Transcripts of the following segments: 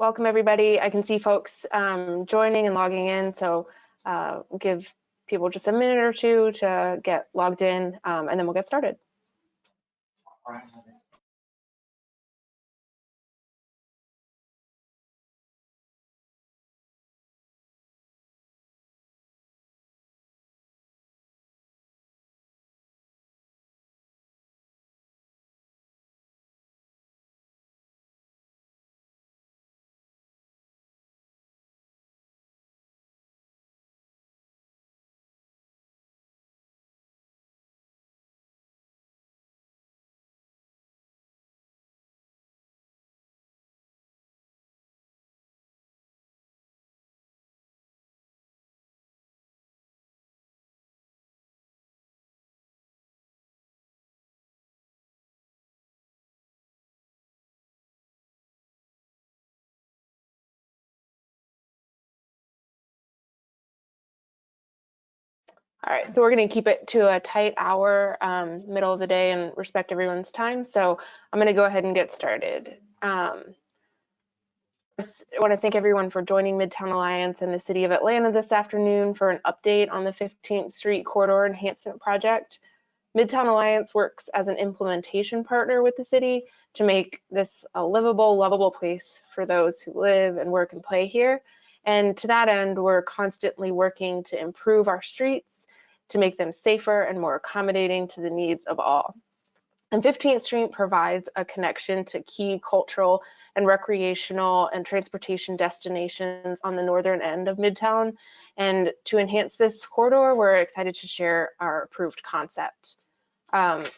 Welcome everybody. I can see folks joining and logging in, so give people just a minute or two to get logged in, and then we'll get started. All right, so we're going to keep it to a tight hour, middle of the day, and respect everyone's time. So I'm going to go ahead and get started. I want to thank everyone for joining Midtown Alliance and the City of Atlanta this afternoon for an update on the 15th Street Corridor Enhancement Project. Midtown Alliance works as an implementation partner with the city to make this a livable, lovable place for those who live and work and play here. And to that end, we're constantly working to improve our streets, to make them safer and more accommodating to the needs of all. And 15th Street provides a connection to key cultural and recreational and transportation destinations on the northern end of Midtown. And to enhance this corridor, we're excited to share our approved concept.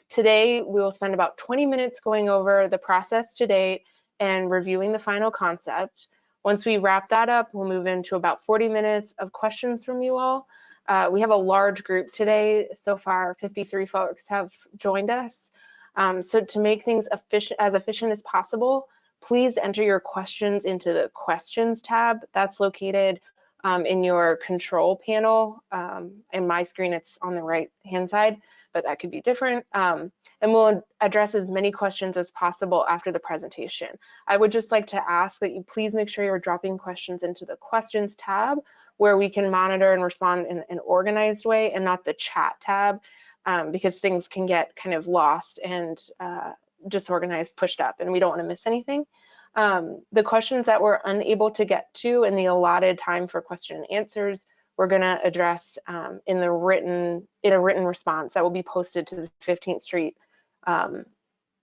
Today, we will spend about 20 minutes going over the process to date and reviewing the final concept. Once we wrap that up, we'll move into about 40 minutes of questions from you all. We have a large group today. So far, 53 folks have joined us. So to make things as efficient as possible, please enter your questions into the questions tab. That's located in your control panel. In my screen, it's on the right-hand side, but that could be different. And we'll address as many questions as possible after the presentation. I would just like to ask that you please make sure you're dropping questions into the questions tab, where we can monitor and respond in an organized way, and not the chat tab, because things can get kind of lost and disorganized, pushed up, and we don't want to miss anything. The questions that we're unable to get to in the allotted time for question and answers, we're going to address in a written response that will be posted to the 15th Street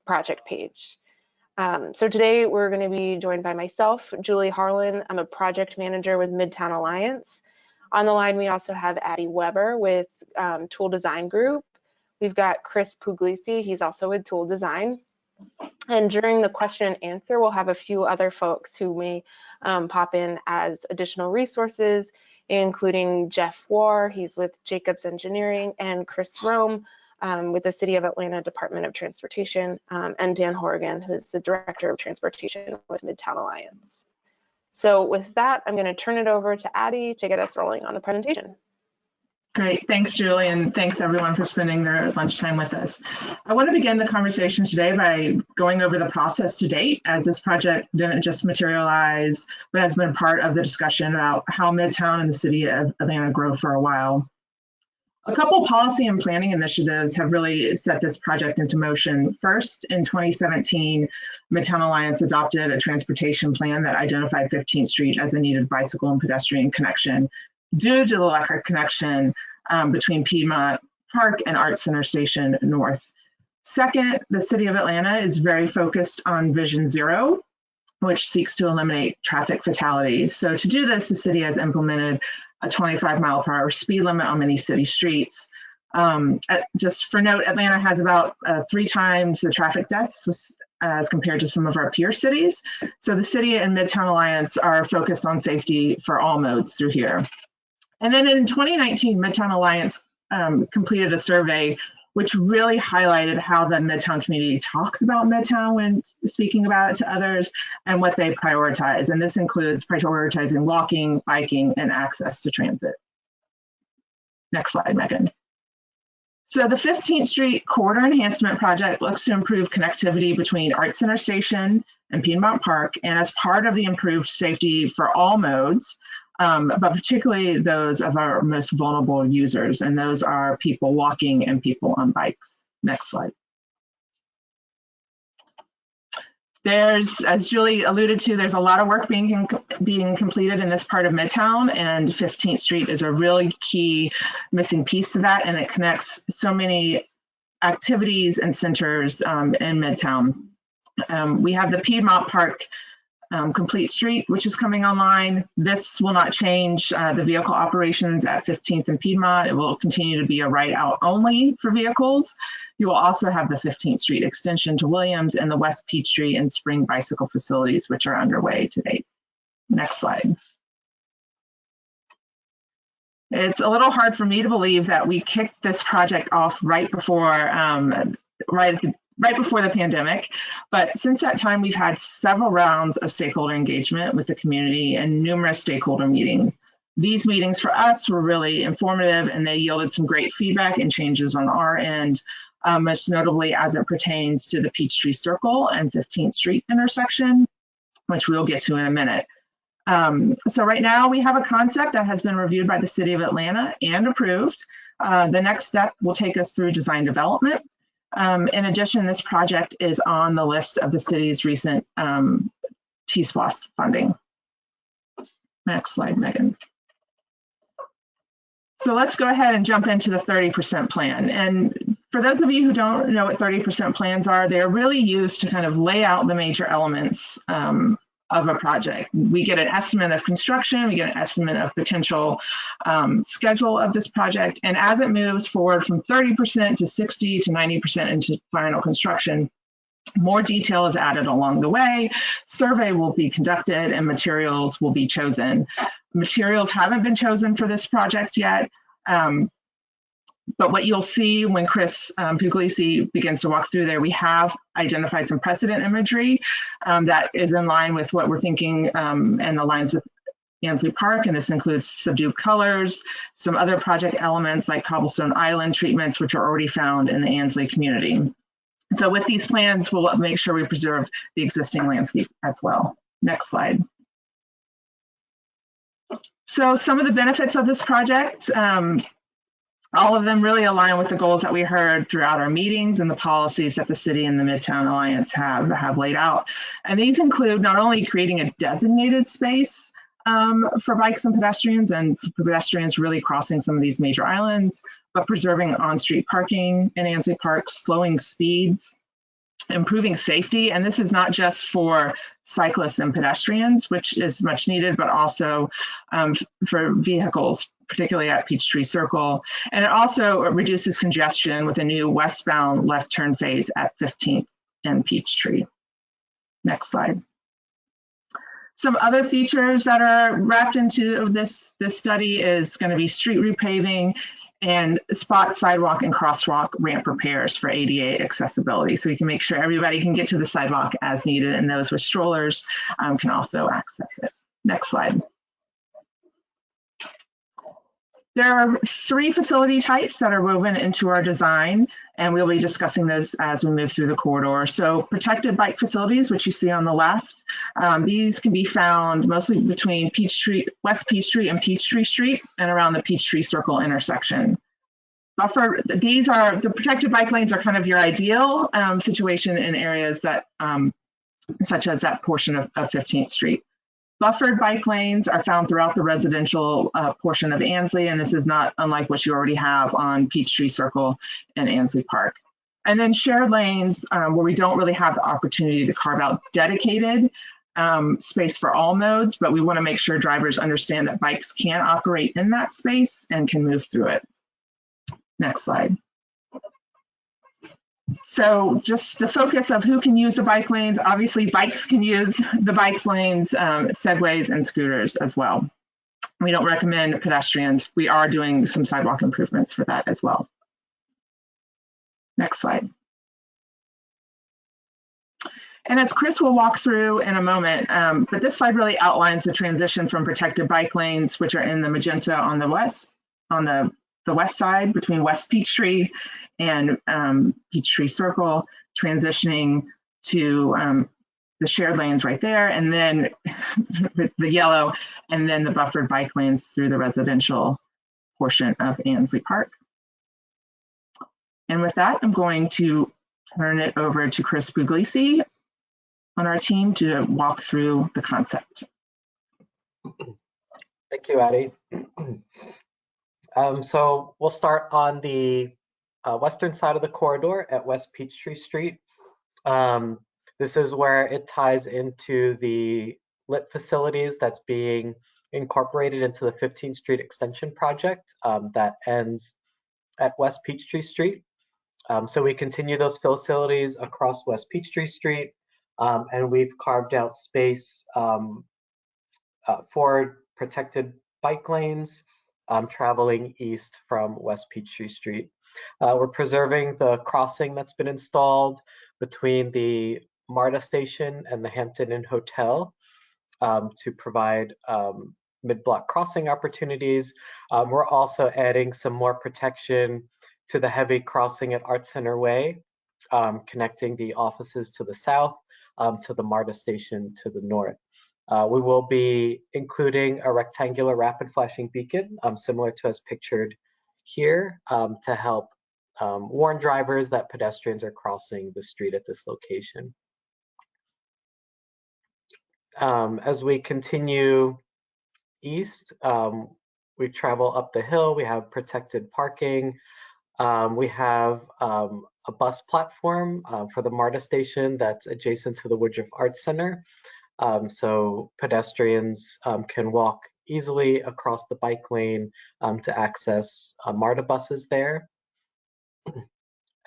project page. So today we're going to be joined by myself, Julie Harlan. I'm a project manager with Midtown Alliance. On the line, we also have Addie Weber with Tool Design Group. We've got Chris Puglisi, he's also with Tool Design. And during the question and answer, we'll have a few other folks who may pop in as additional resources, including Jeff War, he's with Jacobs Engineering, and Chris Rome, with the City of Atlanta Department of Transportation, and Dan Horrigan, who's the Director of Transportation with Midtown Alliance. So with that, I'm going to turn it over to Addie to get us rolling on the presentation. Great, thanks Julie, and thanks everyone for spending their lunchtime with us. I want to begin the conversation today by going over the process to date, as this project didn't just materialize, but has been part of the discussion about how Midtown and the City of Atlanta grow for a while. A couple policy and planning initiatives have really set this project into motion. First, in 2017, Midtown Alliance adopted a transportation plan that identified 15th Street as a needed bicycle and pedestrian connection due to the lack of connection between Piedmont Park and Art Center Station North. Second, the City of Atlanta is very focused on Vision Zero, which seeks to eliminate traffic fatalities. So to do this, the city has implemented a 25-mile-per-hour speed limit on many city streets. Just for note, Atlanta has about 3 times the traffic deaths as compared to some of our peer cities. So the city and Midtown Alliance are focused on safety for all modes through here. And then in 2019, Midtown Alliance completed a survey which really highlighted how the Midtown community talks about Midtown when speaking about it to others and what they prioritize. And this includes prioritizing walking, biking, and access to transit. Next slide, Megan. So the 15th Street Corridor Enhancement Project looks to improve connectivity between Art Center Station and Piedmont Park, and as part of the improved safety for all modes, but particularly those of our most vulnerable users, and those are people walking and people on bikes. Next slide. There's, as Julie alluded to, there's a lot of work being completed in this part of Midtown, and 15th Street is a really key missing piece to that, and it connects so many activities and centers in Midtown. We have the Piedmont Park Complete Street, which is coming online. This will not change the vehicle operations at 15th and Piedmont. It will continue to be a right out only for vehicles. You will also have the 15th Street extension to Williams and the West Peachtree and Spring bicycle facilities, which are underway to date. Next slide. It's a little hard for me to believe that we kicked this project off right before the pandemic, but since that time we've had several rounds of stakeholder engagement with the community and numerous stakeholder meetings. These meetings for us were really informative, and they yielded some great feedback and changes on our end, most notably as it pertains to the Peachtree Circle and 15th Street intersection, which we'll get to in a minute. So right now we have a concept that has been reviewed by the City of Atlanta and approved. The next step will take us through design development. In addition, this project is on the list of the city's recent TSPOS funding. Next slide, Megan. So let's go ahead and jump into the 30% plan. And for those of you who don't know what 30% plans are, they're really used to kind of lay out the major elements of a project. We get an estimate of construction, we get an estimate of potential schedule of this project, and as it moves forward from 30% to 60 to 90% into final construction, more detail is added along the way, survey will be conducted, and materials will be chosen. Materials haven't been chosen for this project yet, but what you'll see when Chris Puglisi begins to walk through there, we have identified some precedent imagery that is in line with what we're thinking and aligns with Ansley Park, and this includes subdued colors, some other project elements like cobblestone island treatments, which are already found in the Ansley community. So with these plans, we'll make sure we preserve the existing landscape as well. Next slide. So some of the benefits of this project, all of them really align with the goals that we heard throughout our meetings and the policies that the city and the Midtown Alliance have laid out. And these include not only creating a designated space for bikes and pedestrians really crossing some of these major islands, but preserving on-street parking in Ansley Park, slowing speeds, improving safety. And this is not just for cyclists and pedestrians, which is much needed, but also for vehicles, particularly at Peachtree Circle. And it also reduces congestion with a new westbound left turn phase at 15th and Peachtree. Next slide. Some other features that are wrapped into this study is going to be street repaving and spot sidewalk and crosswalk ramp repairs for ADA accessibility. So we can make sure everybody can get to the sidewalk as needed, and those with strollers can also access it. Next slide. There are 3 facility types that are woven into our design, and we'll be discussing those as we move through the corridor. So protected bike facilities, which you see on the left, these can be found mostly between West Peachtree and Peachtree Street and around the Peachtree Circle intersection. The protected bike lanes are kind of your ideal situation in areas that, such as that portion of 15th Street. Buffered bike lanes are found throughout the residential portion of Ansley, and this is not unlike what you already have on Peachtree Circle and Ansley Park. And then shared lanes where we don't really have the opportunity to carve out dedicated space for all modes, but we want to make sure drivers understand that bikes can operate in that space and can move through it. Next slide. So just the focus of who can use the bike lanes, obviously bikes can use the bike lanes, segways and scooters as well. We don't recommend pedestrians. We are doing some sidewalk improvements for that as well. Next slide. And as Chris will walk through in a moment, but this slide really outlines the transition from protected bike lanes, which are in the magenta on the west, on the the west side between West Peachtree and Peachtree Circle, transitioning to the shared lanes right there, and then the yellow, and then the buffered bike lanes through the residential portion of Ansley Park. And with that, I'm going to turn it over to Chris Puglisi on our team to walk through the concept. Thank you, Addie. So we'll start on the western side of the corridor at West Peachtree Street. This is where it ties into the lit facilities that's being incorporated into the 15th Street Extension project that ends at West Peachtree Street. So we continue those facilities across West Peachtree Street, and we've carved out space for protected bike lanes traveling east from West Peachtree Street. We're preserving the crossing that's been installed between the MARTA station and the Hampton Inn Hotel to provide mid-block crossing opportunities. We're also adding some more protection to the heavy crossing at Art Center Way, connecting the offices to the south to the MARTA station to the north. We will be including a rectangular rapid flashing beacon, similar to as pictured here, to help warn drivers that pedestrians are crossing the street at this location. As we continue east, we travel up the hill. We have protected parking. We have a bus platform for the MARTA station that's adjacent to the Woodruff Arts Center. So pedestrians can walk easily across the bike lane to access MARTA buses there.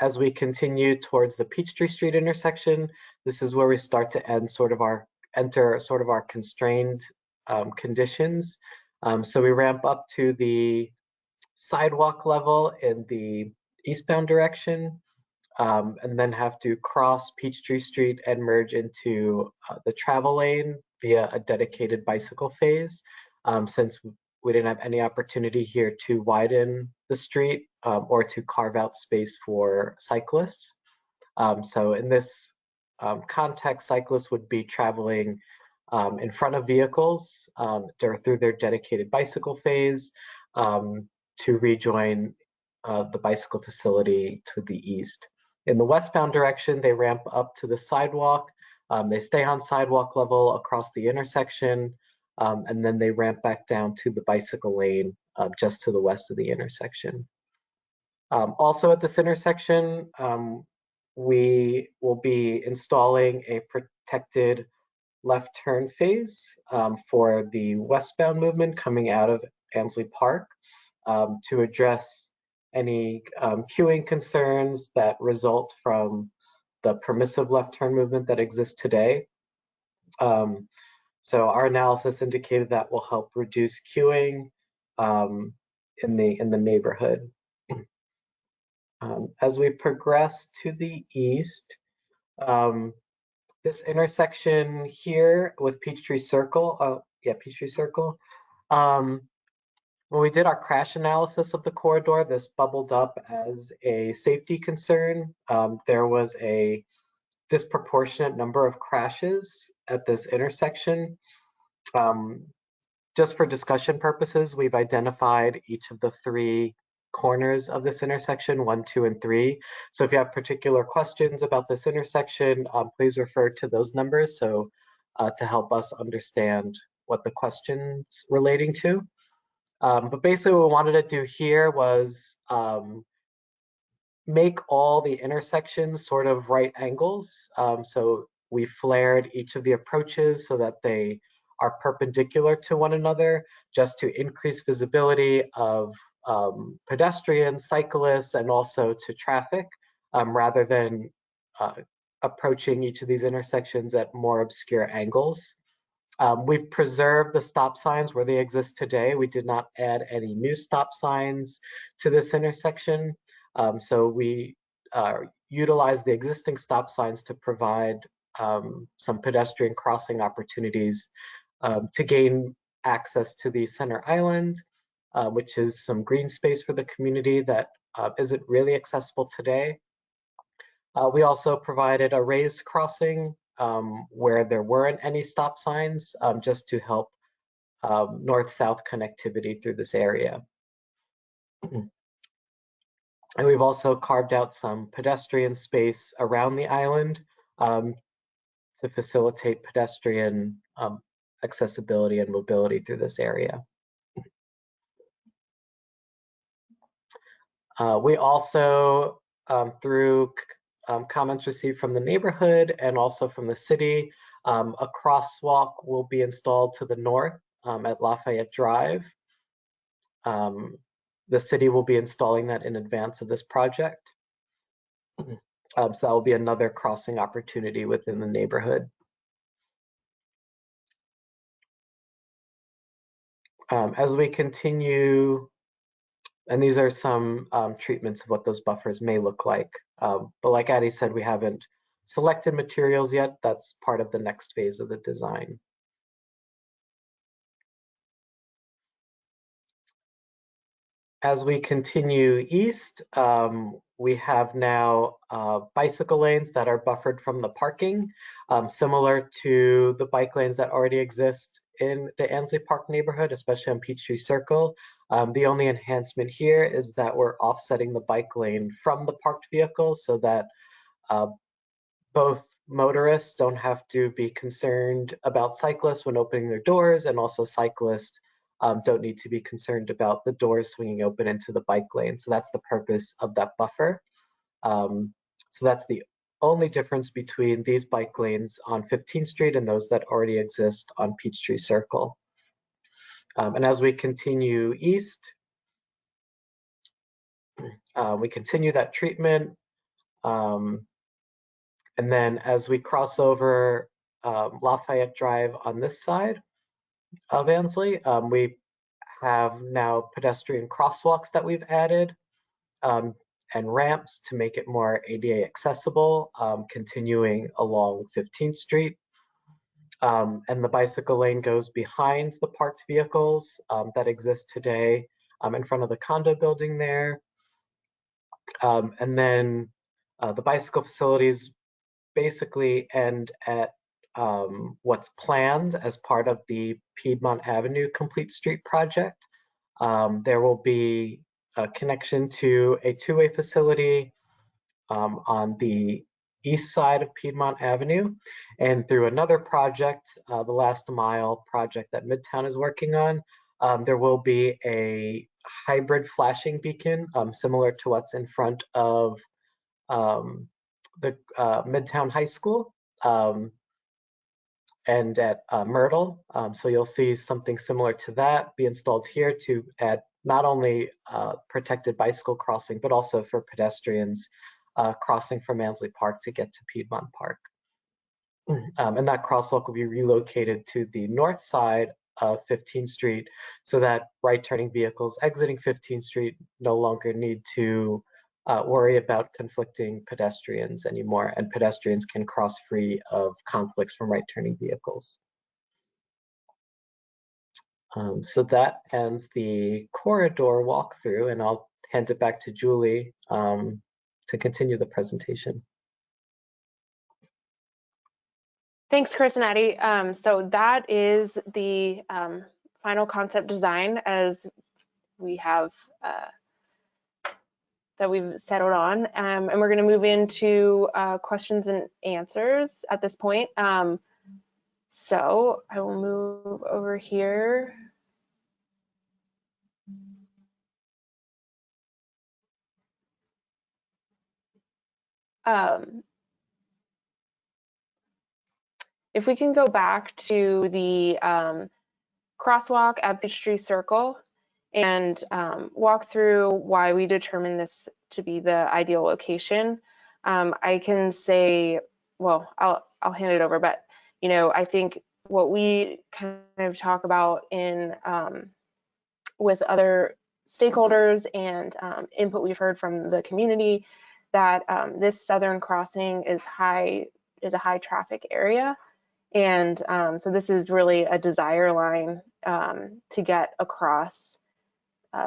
As we continue towards the Peachtree Street intersection, this is where we start to enter sort of our constrained conditions. So we ramp up to the sidewalk level in the eastbound direction, and then have to cross Peachtree Street and merge into the travel lane via a dedicated bicycle phase, since we didn't have any opportunity here to widen the street or to carve out space for cyclists. So in this context, cyclists would be traveling in front of vehicles through their dedicated bicycle phase to rejoin the bicycle facility to the east. In the westbound direction, they ramp up to the sidewalk. They stay on sidewalk level across the intersection, and then they ramp back down to the bicycle lane just to the west of the intersection. Also at this intersection, we will be installing a protected left turn phase for the westbound movement coming out of Ansley Park to address any queuing concerns that result from the permissive left turn movement that exists today. So our analysis indicated that will help reduce queuing in the neighborhood. As we progress to the east, this intersection here with Peachtree Circle, Peachtree Circle, when we did our crash analysis of the corridor, this bubbled up as a safety concern. There was a disproportionate number of crashes at this intersection. Just for discussion purposes, we've identified each of the 3 corners of this intersection, 1, 2, and 3. So if you have particular questions about this intersection, please refer to those numbers to help us understand what the question's relating to. But basically what we wanted to do here was make all the intersections sort of right angles. So we flared each of the approaches so that they are perpendicular to one another, just to increase visibility of pedestrians, cyclists, and also to traffic, rather than approaching each of these intersections at more obscure angles. We've preserved the stop signs where they exist today. We did not add any new stop signs to this intersection. So we utilize the existing stop signs to provide some pedestrian crossing opportunities to gain access to the center island which is some green space for the community that isn't really accessible today. We also provided a raised crossing where there weren't any stop signs, just to help north-south connectivity through this area. And we've also carved out some pedestrian space around the island to facilitate pedestrian accessibility and mobility through this area. We also, through comments received from the neighborhood and also from the city, a crosswalk will be installed to the north at Lafayette Drive. The city will be installing that in advance of this project. So that will be another crossing opportunity within the neighborhood. As we continue, and these are some treatments of what those buffers may look like. But like Addie said, we haven't selected materials yet. That's part of the next phase of the design. As we continue east, we have now bicycle lanes that are buffered from the parking, similar to the bike lanes that already exist in the Ansley Park neighborhood, especially on Peachtree Circle. The only enhancement here is that we're offsetting the bike lane from the parked vehicles so that both motorists don't have to be concerned about cyclists when opening their doors, and also cyclists don't need to be concerned about the doors swinging open into the bike lane. So that's the purpose of that buffer. So that's the only difference between these bike lanes on 15th Street and those that already exist on Peachtree Circle. And as we continue east, we continue that treatment. And then as we cross over Lafayette Drive on this side of Ansley, we have now pedestrian crosswalks that we've added and ramps to make it more ADA accessible, continuing along 15th Street. And the bicycle lane goes behind the parked vehicles that exist today in front of the condo building there. And then the bicycle facilities basically end at what's planned as part of the Piedmont Avenue Complete Street project. There will be a connection to a two-way facility on the east side of Piedmont Avenue, and through another project, the Last Mile project that Midtown is working on, there will be a hybrid flashing beacon similar to what's in front of the Midtown High School and at Myrtle. So you'll see something similar to that be installed here to add not only protected bicycle crossing, but also for pedestrians crossing from Ansley Park to get to Piedmont Park. And that crosswalk will be relocated to the north side of 15th Street so that right turning vehicles exiting 15th Street no longer need to worry about conflicting pedestrians anymore, and pedestrians can cross free of conflicts from right turning vehicles. So that ends the corridor walkthrough, and I'll hand it back to Julie to continue the presentation. Thanks, Chris and Addie. So that is the final concept design as we have that we've settled on, and we're going to move into questions and answers at this point. So I will move over here. If we can go back to the crosswalk at Peachtree Circle and walk through why we determined this to be the ideal location. I can say, well, I'll hand it over, but you know, I think what we kind of talk about in with other stakeholders and input we've heard from the community, that this southern crossing is a high traffic area. And so this is really a desire line to get across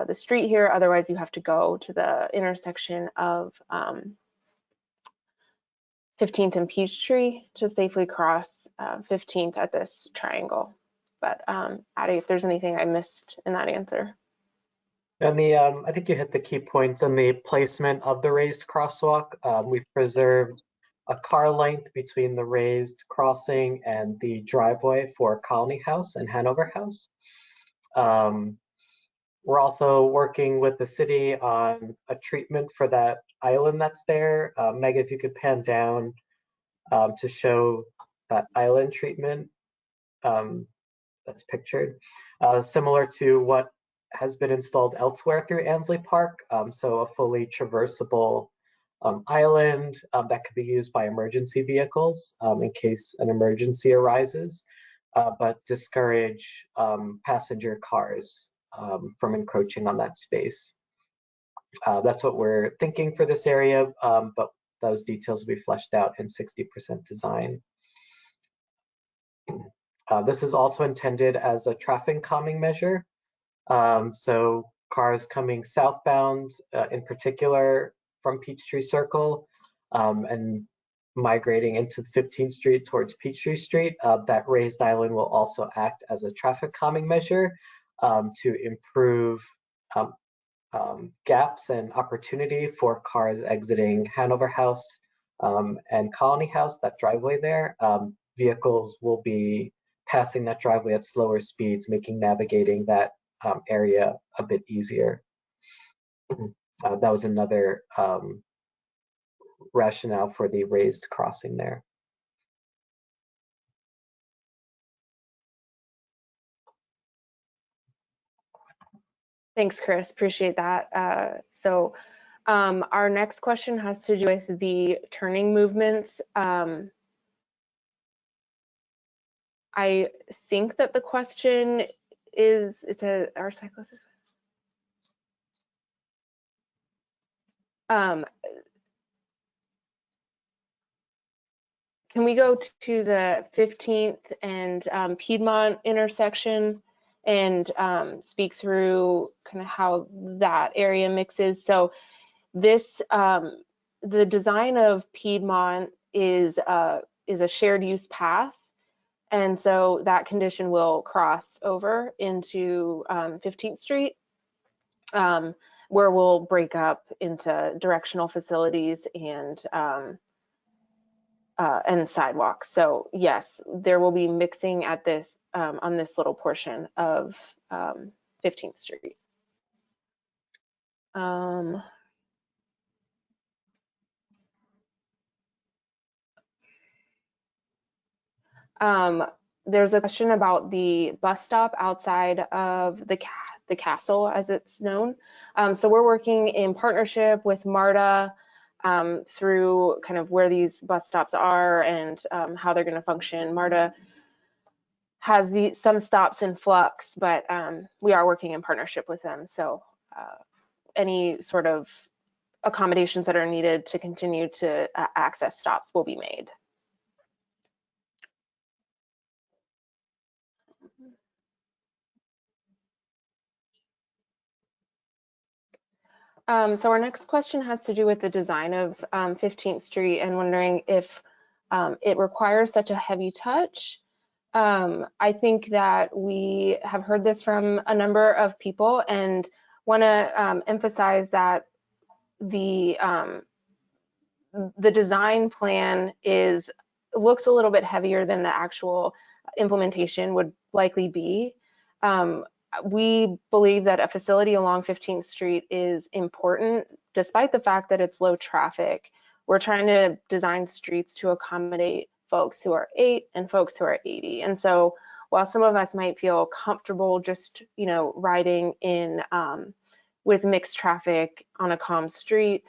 the street here. Otherwise, you have to go to the intersection of 15th and Peachtree to safely cross 15th at this triangle. But Addie, if there's anything I missed in that answer. And I think you hit the key points on the placement of the raised crosswalk. We've preserved a car length between the raised crossing and the driveway for Colony House and Hanover House. We're also working with the city on a treatment for that island that's there. Megan, if you could pan down to show that island treatment that's pictured, similar to what has been installed elsewhere through Ansley Park. So a fully traversable island that could be used by emergency vehicles in case an emergency arises, but discourage passenger cars from encroaching on that space. That's what we're thinking for this area, but those details will be fleshed out in 60% design. This is also intended as a traffic calming measure. So cars coming southbound, in particular from Peachtree Circle, and migrating into 15th Street towards Peachtree Street, that raised island will also act as a traffic calming measure to improve gaps and opportunity for cars exiting Hanover House and Colony House, that driveway there. Vehicles will be passing that driveway at slower speeds, making navigating that area a bit easier. That was another rationale for the raised crossing there. Thanks, Chris. Appreciate that. So our next question has to do with the turning movements. I think that the question is, our cyclists. Can we go to the 15th and Piedmont intersection and speak through kind of how that area mixes? So this, the design of Piedmont is a shared use path. And so that condition will cross over into 15th Street, where we'll break up into directional facilities and sidewalks. So yes, there will be mixing at this on this little portion of 15th Street. There's a question about the bus stop outside of the castle, as it's known. So we're working in partnership with MARTA through kind of where these bus stops are and how they're going to function. MARTA has some stops in flux, but we are working in partnership with them. So any sort of accommodations that are needed to continue to access stops will be made. So our next question has to do with the design of 15th Street and wondering if it requires such a heavy touch. I think that we have heard this from a number of people and want to emphasize that the design plan looks a little bit heavier than the actual implementation would likely be. We believe that a facility along 15th Street is important, despite the fact that it's low traffic. We're trying to design streets to accommodate folks who are 8 and folks who are 80. And so while some of us might feel comfortable just, riding in with mixed traffic on a calm street,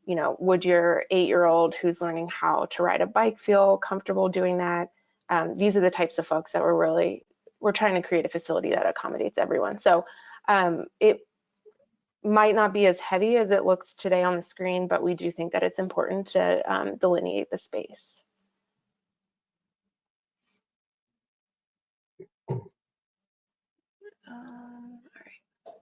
would your 8-year-old who's learning how to ride a bike feel comfortable doing that? These are the types of folks that we're trying to create a facility that accommodates everyone. So it might not be as heavy as it looks today on the screen, but we do think that it's important to delineate the space. All right.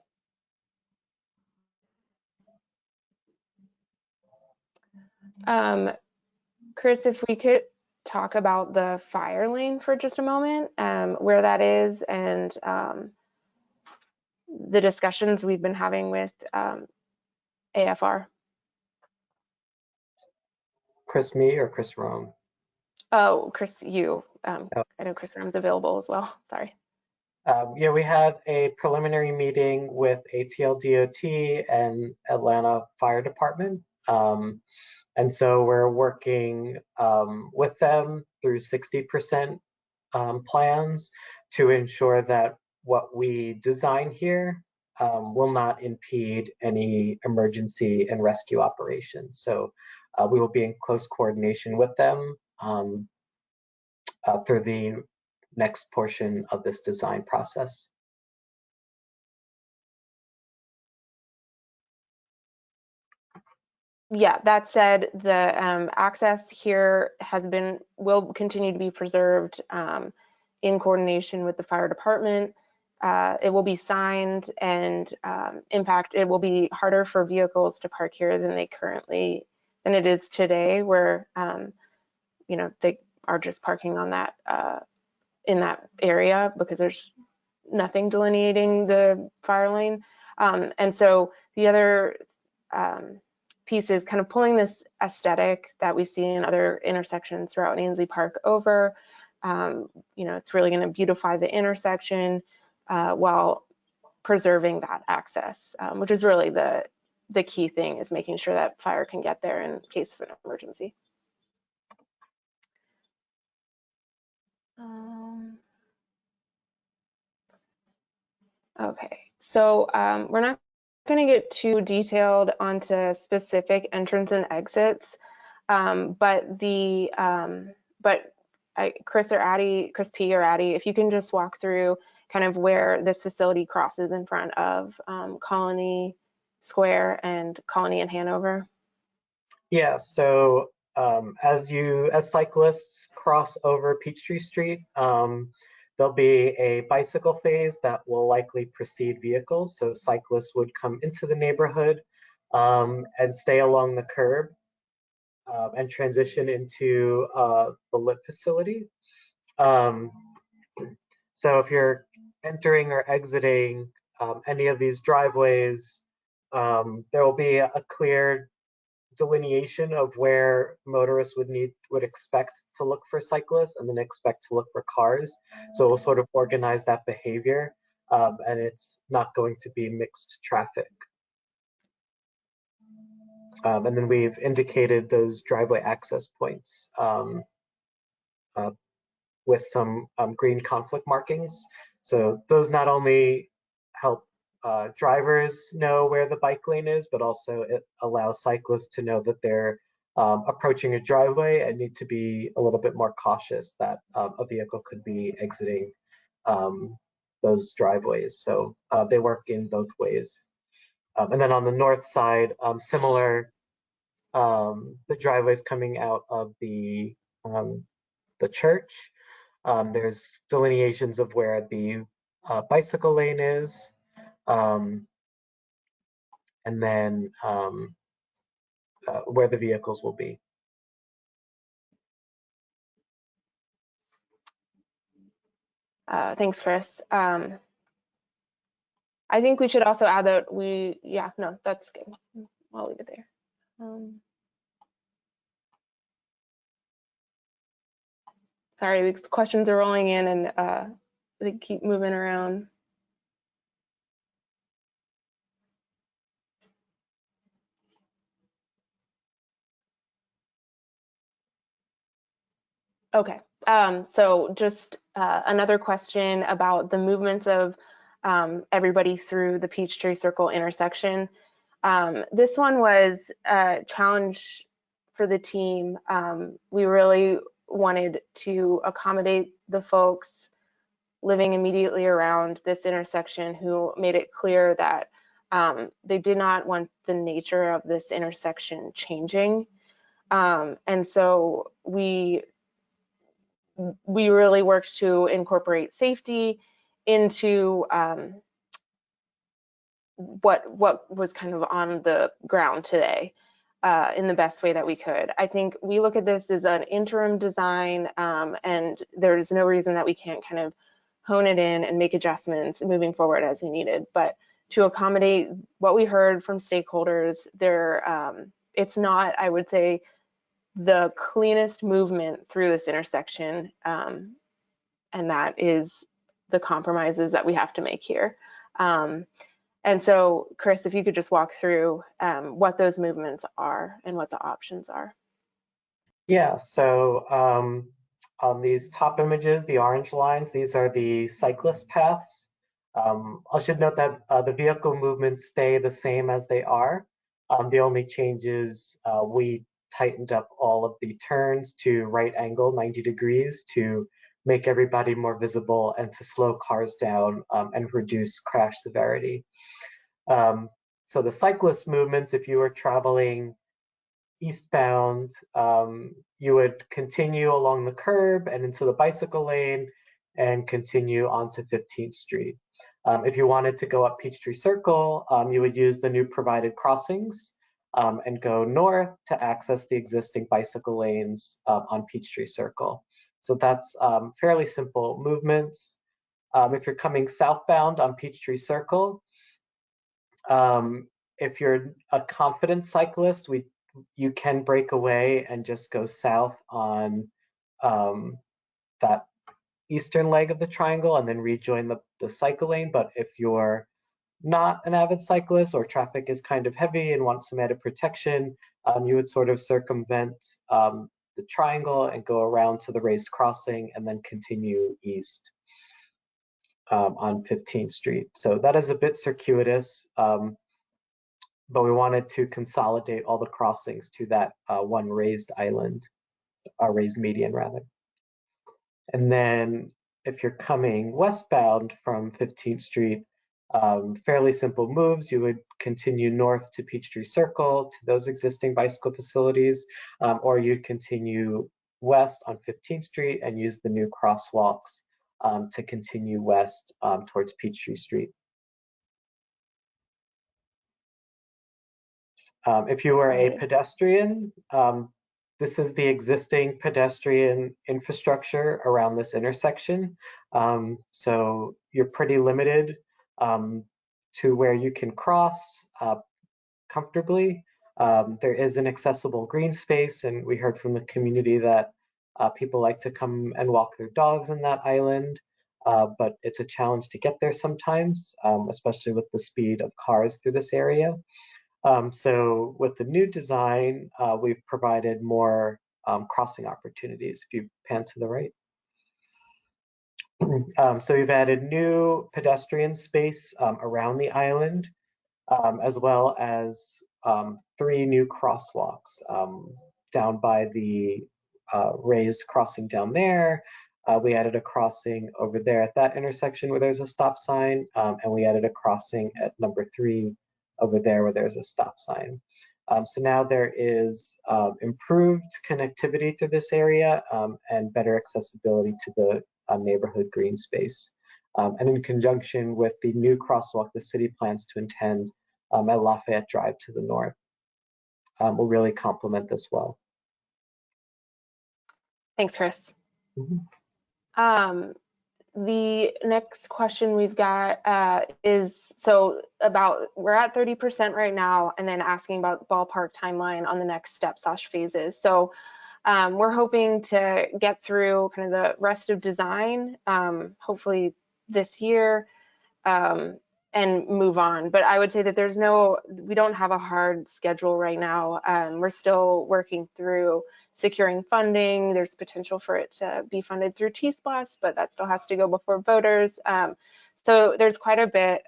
Chris, if we could talk about the fire lane for just a moment, where that is, and the discussions we've been having with AFR. Chris, me or Chris Rome? Oh, Chris, you. Oh. I know Chris Rome's available as well. Sorry. Yeah, we had a preliminary meeting with ATL DOT and Atlanta Fire Department. And so we're working with them through 60% plans to ensure that what we design here will not impede any emergency and rescue operations. So we will be in close coordination with them through the next portion of this design process. Yeah, that said, the access here will continue to be preserved in coordination with the fire department. It will be signed, and in fact, it will be harder for vehicles to park here than it is today, where you know, they are just parking on that in that area because there's nothing delineating the fire lane. And so the other piece is kind of pulling this aesthetic that we see in other intersections throughout Ansley Park over. You know, it's really going to beautify the intersection while preserving that access, which is really the key thing, is making sure that fire can get there in case of an emergency. Okay, so we're not going to get too detailed onto specific entrance and exits, but Chris P or Addie, if you can just walk through kind of where this facility crosses in front of Colony Square and Colony and Hanover. Yeah, so as cyclists cross over Peachtree Street, there'll be a bicycle phase that will likely precede vehicles. So cyclists would come into the neighborhood and stay along the curb and transition into the lit facility. So if you're entering or exiting any of these driveways, there will be a clear delineation of where motorists would expect to look for cyclists and then expect to look for cars. So we'll sort of organize that behavior, and it's not going to be mixed traffic. And then we've indicated those driveway access points with some green conflict markings. So those not only help drivers know where the bike lane is, but also it allows cyclists to know that they're approaching a driveway and need to be a little bit more cautious that a vehicle could be exiting those driveways. So they work in both ways. And then on the north side, similar, the driveways coming out of the church. There's delineations of where the bicycle lane is, and then where the vehicles will be. Thanks, Chris. I think we should also add that no, that's good. I'll leave it there. Sorry, these questions are rolling in and they keep moving around. Okay, so just another question about the movements of everybody through the Peachtree Circle intersection. This one was a challenge for the team. We really wanted to accommodate the folks living immediately around this intersection who made it clear that they did not want the nature of this intersection changing. And so we really worked to incorporate safety into what was kind of on the ground today. in the best way that we could. I think we look at this as an interim design, and there's no reason that we can't kind of hone it in and make adjustments moving forward as we needed. But to accommodate what we heard from stakeholders, it's not, I would say, the cleanest movement through this intersection, and that is the compromises that we have to make here. And so, Chris, if you could just walk through what those movements are and what the options are. Yeah, so on these top images, the orange lines, these are the cyclist paths. I should note that the vehicle movements stay the same as they are. The only change is we tightened up all of the turns to right angle 90 degrees to make everybody more visible and to slow cars down and reduce crash severity. So the cyclist movements, if you were traveling eastbound, you would continue along the curb and into the bicycle lane and continue onto 15th Street. If you wanted to go up Peachtree Circle, you would use the new provided crossings and go north to access the existing bicycle lanes on Peachtree Circle. So that's fairly simple movements. If you're coming southbound on Peachtree Circle, if you're a confident cyclist, you can break away and just go south on that eastern leg of the triangle and then rejoin the cycle lane. But if you're not an avid cyclist or traffic is kind of heavy and want some added protection, you would sort of circumvent the triangle and go around to the raised crossing and then continue east on 15th Street. So that is a bit circuitous, but we wanted to consolidate all the crossings to that one raised island, raised median rather. And then if you're coming westbound from 15th Street, fairly simple moves. You would continue north to Peachtree Circle to those existing bicycle facilities, or you'd continue west on 15th Street and use the new crosswalks to continue west towards Peachtree Street. If you were a pedestrian, this is the existing pedestrian infrastructure around this intersection. So you're pretty limited to where you can cross comfortably. There is an accessible green space, and we heard from the community that people like to come and walk their dogs on that island, but it's a challenge to get there sometimes, especially with the speed of cars through this area. So with the new design, we've provided more crossing opportunities. If you pan to the right. So we've added new pedestrian space around the island, as well as 3 new crosswalks down by the raised crossing down there. We added a crossing over there at that intersection where there's a stop sign, and we added a crossing at number 3 over there where there's a stop sign. So now there is improved connectivity through this area and better accessibility to the neighborhood green space. And in conjunction with the new crosswalk the city plans to intend at Lafayette Drive to the north, will really complement this well. Thanks, Chris. Mm-hmm. The next question we've got is, we're at 30% right now, and then asking about ballpark timeline on the next step/phases. So we're hoping to get through kind of the rest of design, hopefully this year, and move on. But I would say that we don't have a hard schedule right now. We're still working through securing funding. There's potential for it to be funded through T-SPLOST, but that still has to go before voters. So there's quite a bit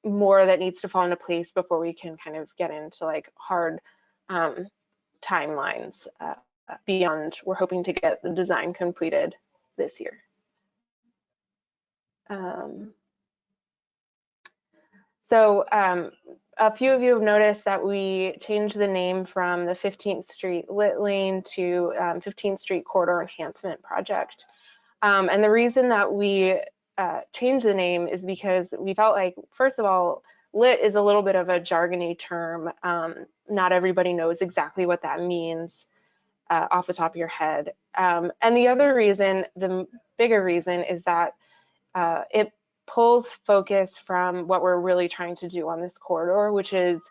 more that needs to fall into place before we can kind of get into like hard timelines beyond. We're hoping to get the design completed this year. So a few of you have noticed that we changed the name from the 15th Street Lit Lane to 15th Street Corridor Enhancement Project. And the reason that we changed the name is because we felt like, first of all, lit is a little bit of a jargony term. Not everybody knows exactly what that means off the top of your head. And the other reason, the bigger reason, is that it pulls focus from what we're really trying to do on this corridor, which is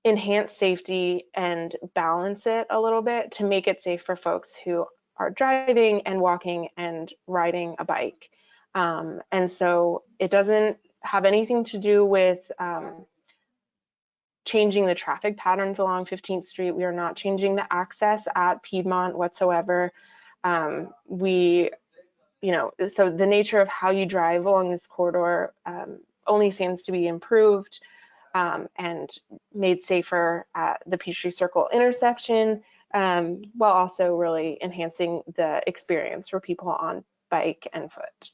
enhance safety and balance it a little bit to make it safe for folks who are driving and walking and riding a bike. And so it doesn't have anything to do with changing the traffic patterns along 15th Street. We are not changing the access at Piedmont whatsoever. So the nature of how you drive along this corridor only stands to be improved and made safer at the Peachtree Circle intersection, while also really enhancing the experience for people on bike and foot.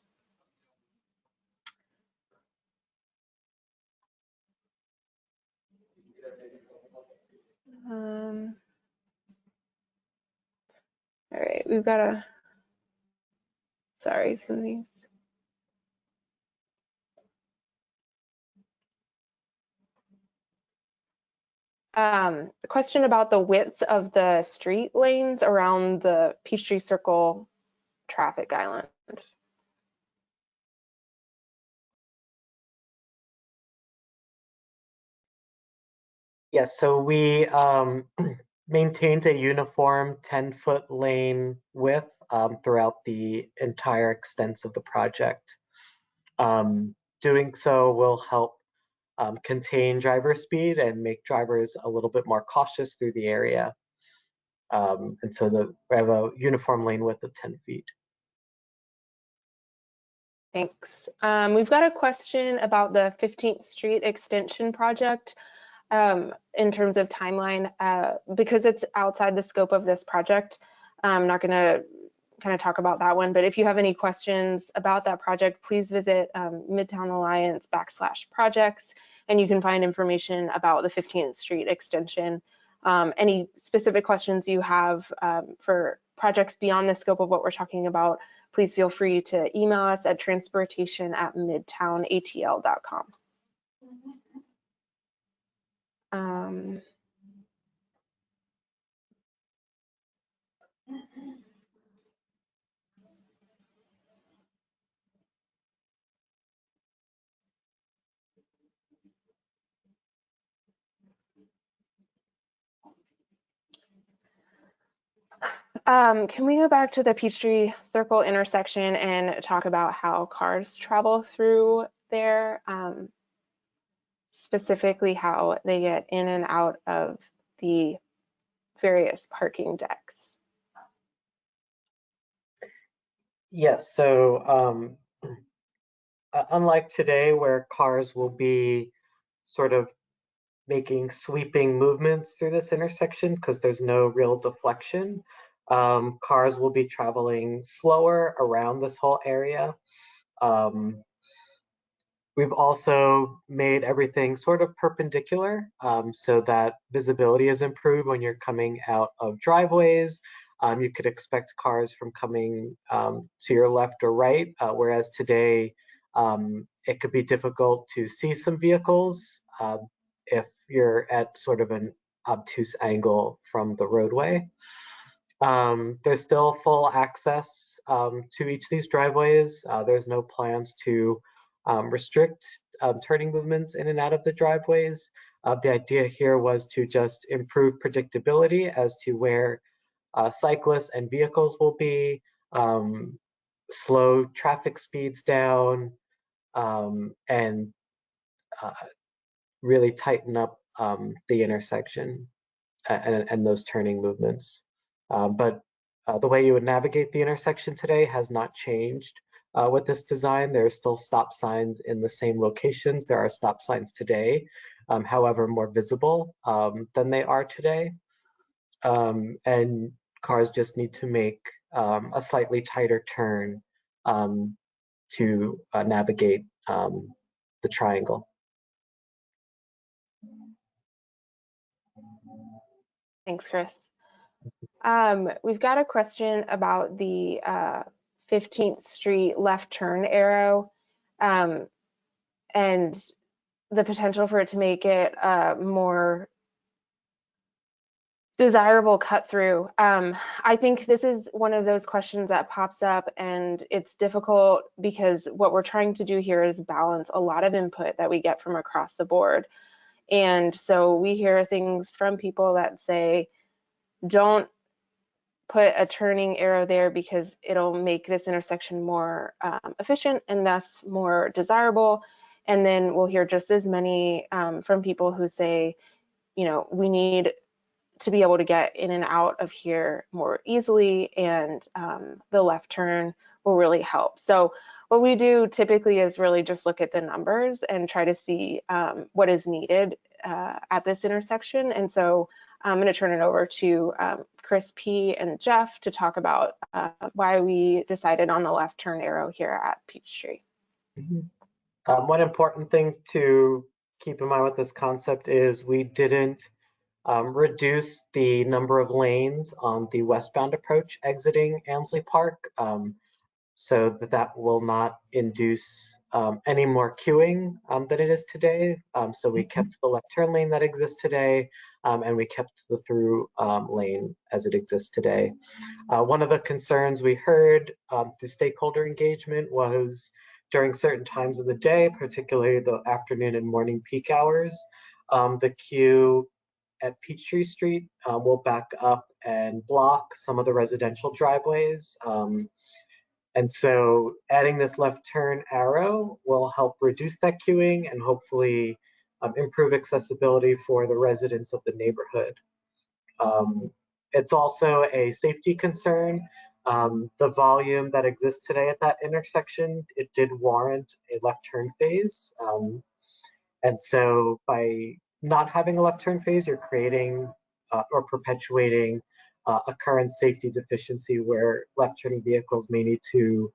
All right, we've got sorry, something. A question about the width of the street lanes around the Peachtree Circle traffic island. Yes, so we maintained a uniform 10-foot lane width throughout the entire extent of the project. Doing so will help contain driver speed and make drivers a little bit more cautious through the area. And so we have a uniform lane width of 10 feet. Thanks. We've got a question about the 15th Street extension project in terms of timeline. Because it's outside the scope of this project, I'm not going to kind of talk about that one, but if you have any questions about that project, please visit Midtown Alliance /projects, and you can find information about the 15th Street extension. Any specific questions you have for projects beyond the scope of what we're talking about, please feel free to email us at transportation@midtownatl.com. Can we go back to the Peachtree Circle intersection and talk about how cars travel through there? Specifically how they get in and out of the various parking decks. Yes, so unlike today where cars will be sort of making sweeping movements through this intersection because there's no real deflection, cars will be traveling slower around this whole area. We've also made everything sort of perpendicular so that visibility is improved when you're coming out of driveways. You could expect cars from coming to your left or right, whereas today it could be difficult to see some vehicles if you're at sort of an obtuse angle from the roadway. There's still full access to each of these driveways. There's no plans to restrict turning movements in and out of the driveways. The idea here was to just improve predictability as to where cyclists and vehicles will be, slow traffic speeds down, and really tighten up the intersection and those turning movements. But the way you would navigate the intersection today has not changed with this design. There are still stop signs in the same locations. There are stop signs today, however, more visible than they are today. And cars just need to make a slightly tighter turn to navigate the triangle. Thanks, Chris. We've got a question about the 15th Street left turn arrow. And the potential for it to make it more desirable cut through. I think this is one of those questions that pops up, and it's difficult because what we're trying to do here is balance a lot of input that we get from across the board. And so we hear things from people that say, don't put a turning arrow there because it'll make this intersection more efficient and thus more desirable. And then we'll hear just as many from people who say, you know, we need to be able to get in and out of here more easily, and the left turn will really help. So what we do typically is really just look at the numbers and try to see what is needed at this intersection. And so I'm going to turn it over to Chris P. and Jeff to talk about why we decided on the left turn arrow here at Peachtree. One important thing to keep in mind with this concept is we didn't reduce the number of lanes on the westbound approach exiting Ansley Park, so that will not induce any more queuing than it is today. So we kept the left turn lane that exists today, and we kept the through lane as it exists today. One of the concerns we heard through stakeholder engagement was during certain times of the day, particularly the afternoon and morning peak hours, the queue at Peachtree Street will back up and block some of the residential driveways. And so adding this left turn arrow will help reduce that queuing and hopefully improve accessibility for the residents of the neighborhood. It's also a safety concern. The volume that exists today at that intersection, it did warrant a left turn phase. And so by not having a left turn phase, you're creating or perpetuating a current safety deficiency where left turning vehicles may need to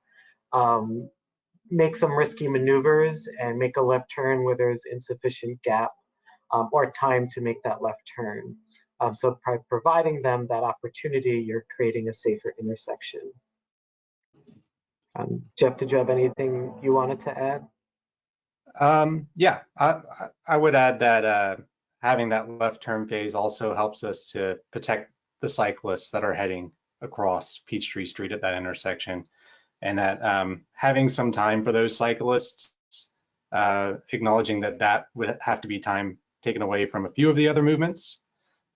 make some risky maneuvers and make a left turn where there's insufficient gap or time to make that left turn. So by providing them that opportunity, you're creating a safer intersection. Jeff, did you have anything you wanted to add? Yeah, I would add that having that left turn phase also helps us to protect the cyclists that are heading across Peachtree Street at that intersection, and that having some time for those cyclists, acknowledging that that would have to be time taken away from a few of the other movements,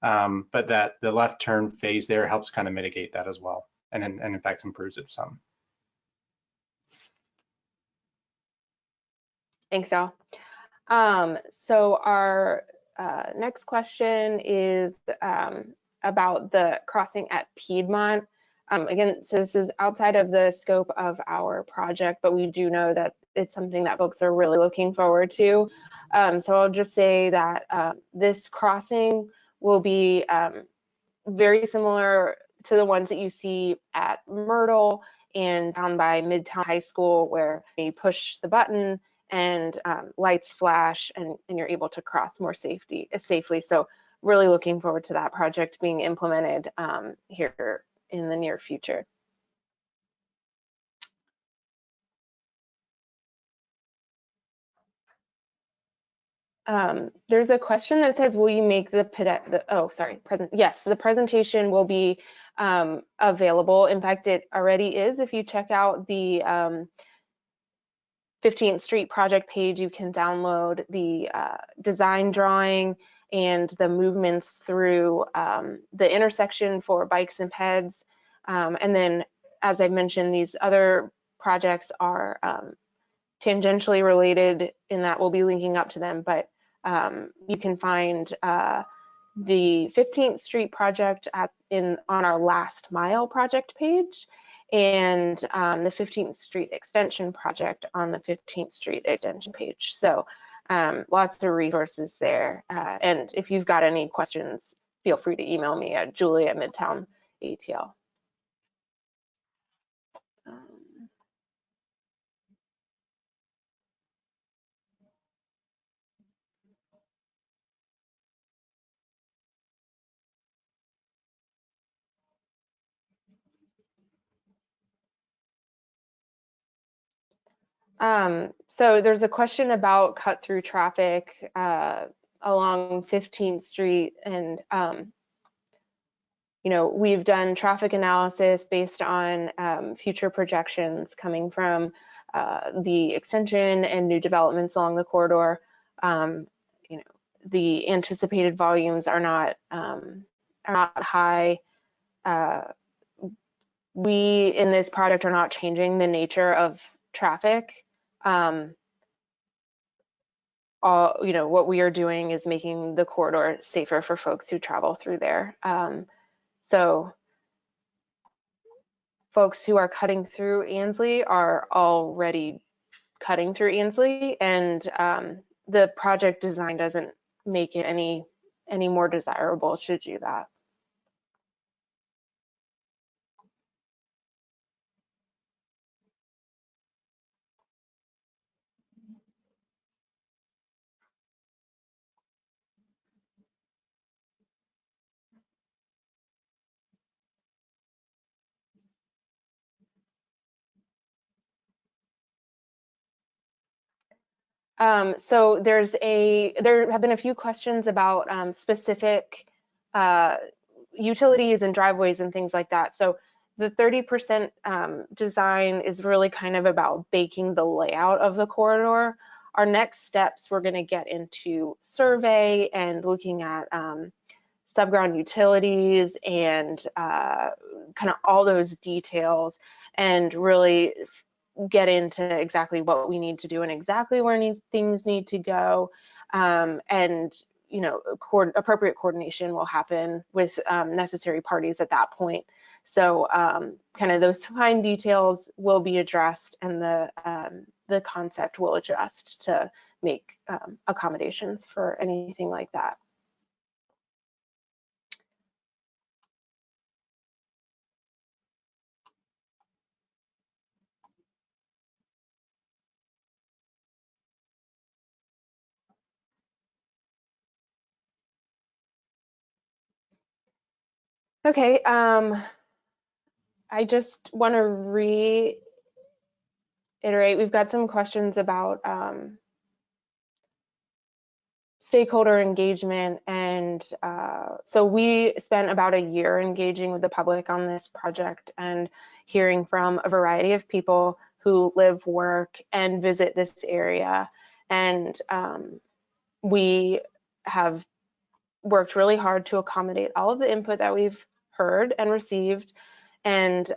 but that the left turn phase there helps kind of mitigate that as well, and in fact improves it some. Thanks, Al. So our next question is about the crossing at Piedmont. Again, so this is outside of the scope of our project, but we do know that it's something that folks are really looking forward to. So I'll just say that this crossing will be very similar to the ones that you see at Myrtle and down by Midtown High School, where you push the button and lights flash and you're able to cross more safely. So really looking forward to that project being implemented here in the near future. There's a question that says, will you make the presentation will be available. In fact, it already is. If you check out the 15th Street project page, you can download the design drawing and the movements through the intersection for bikes and peds. And then, as I mentioned, these other projects are tangentially related in that we'll be linking up to them, but you can find the 15th Street project on our last mile project page, and the 15th Street extension project on the 15th Street extension page. So lots of resources there. And if you've got any questions, feel free to email me at julie@midtownatl. So there's a question about cut through traffic along 15th Street, and you know, we've done traffic analysis based on future projections coming from the extension and new developments along the corridor. You know, the anticipated volumes are not high. We in this project are not changing the nature of traffic. You know, what we are doing is making the corridor safer for folks who travel through there. So folks who are cutting through Ansley are already cutting through Ansley, and the project design doesn't make it any more desirable to do that. So there have been a few questions about specific utilities and driveways and things like that. So the 30% design is really kind of about baking the layout of the corridor. Our next steps, we're going to get into survey and looking at subground utilities and kind of all those details, and really get into exactly what we need to do and exactly where things need to go. And you know, appropriate coordination will happen with necessary parties at that point. So kind of those fine details will be addressed, and the concept will adjust to make accommodations for anything like that. Okay, I just want to reiterate, we've got some questions about stakeholder engagement, and so we spent about a year engaging with the public on this project and hearing from a variety of people who live, work, and visit this area. And we have worked really hard to accommodate all of the input that we've heard and received, and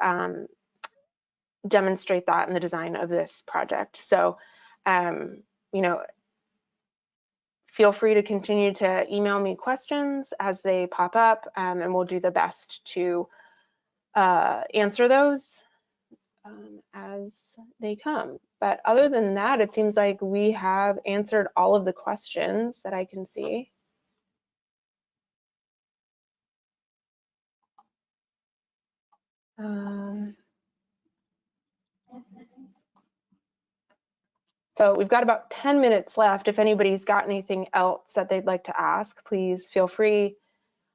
demonstrate that in the design of this project. So, you know, feel free to continue to email me questions as they pop up, and we'll do the best to answer those as they come. But other than that, it seems like we have answered all of the questions that I can see. So we've got about 10 minutes left. If anybody's got anything else that they'd like to ask, please feel free.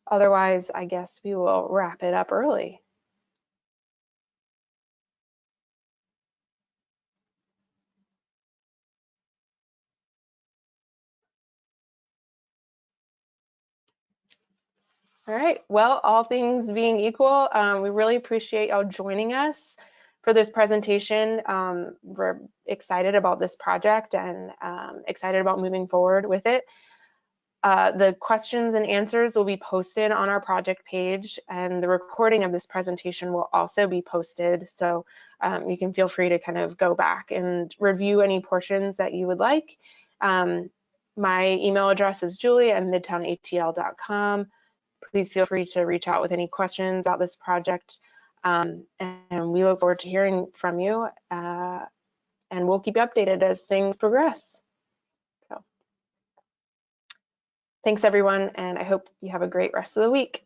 Otherwise, I guess we will wrap it up early. All right, well, all things being equal, we really appreciate y'all joining us for this presentation. We're excited about this project and excited about moving forward with it. The questions and answers will be posted on our project page, and the recording of this presentation will also be posted. So you can feel free to kind of go back and review any portions that you would like. My email address is julie@midtownatl.com. Please feel free to reach out with any questions about this project. And we look forward to hearing from you, and we'll keep you updated as things progress. So, thanks everyone, and I hope you have a great rest of the week.